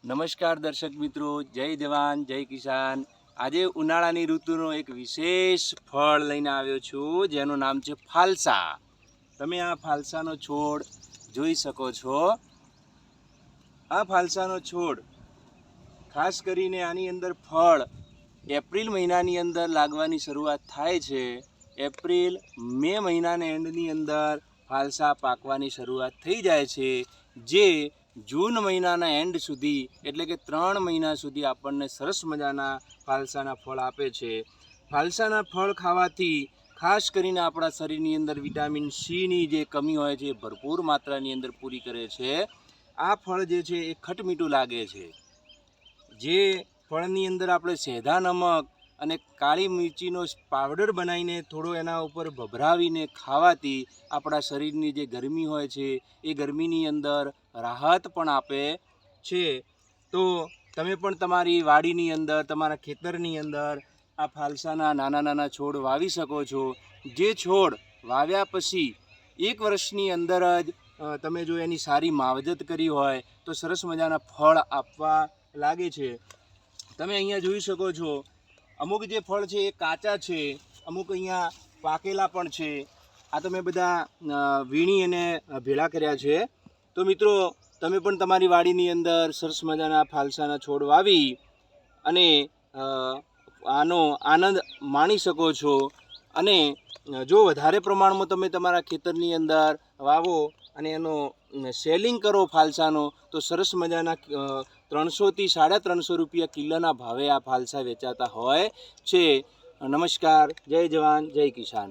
નમસ્કાર દર્શક મિત્રો, જય જવાન જય કિસાન। આજે ઉનાળાની ઋતુનો એક વિશેષ ફળ લઈને આવ્યો છું જેનું નામ છે ફાલસા। તમે આ ફાલસાનો છોડ જોઈ શકો છો। આ ફાલસાનો છોડ ખાસ કરીને આની અંદર ફળ એપ્રિલ મહિનાની અંદર લાગવાની શરૂઆત થાય છે। એપ્રિલ મે મહિનાના એન્ડની અંદર ફાલસા પાકવાની શરૂઆત થઈ જાય છે, જે જૂન મહિનાના એન્ડ સુધી એટલે કે 3 મહિના સુધી આપણને સરસ મજાના ફાલસાના ફળ આપે છે। ફાલસાના ફળ ખાવાથી ખાસ કરીને આપણા શરીરની અંદર વિટામિન સીની જે કમી હોય છે એ ભરપૂર માત્રાની અંદર પૂરી કરે છે। આ ફળ જે છે એ ખટમીઠું લાગે છે। જે ફળની અંદર આપણે સેંધા નમક અને કાળી મિરચીનો પાવડર બનાવીને થોડો એના ઉપર ભભરાવીને ખાવાથી આપણા શરીરની જે ગરમી હોય છે એ ગરમીની અંદર રાહત પણ આપે છે। તો તમે પણ તમારી વાડીની અંદર, તમારા ખેતરની અંદર આ ફાલસાના નાના નાના છોડ વાવી શકો છો। જે છોડ વાવ્યા પછી 1 વર્ષની અંદર જ તમે જો એની સારી માવજત કરી હોય તો સરસ મજાના ફળ આપવા લાગે છે। તમે અહીંયા જોઈ શકો છો, અમુક જે ફળ છે એ કાચા છે, અમુક અહીંયા પાકેલા પણ છે। આ તમે બધા વીણી અને ભેળા કર્યા છે। તો મિત્રો, તમે પણ તમારી વાડીની અંદર સરસ મજાના ફાલસાના છોડ વાવી અને આનો આનંદ માણી શકો છો। અને જો વધારે પ્રમાણમાં તમે તમારા ખેતરની અંદર વાવો અને એનો સેલિંગ કરો ફાલસાનો, તો સરસ મજાના 300 થી 350 રૂપિયા કિલોના ભાવે આ ફાલસા વેચાતા હોય છે। નમસ્કાર, જય જવાન જય કિસાન।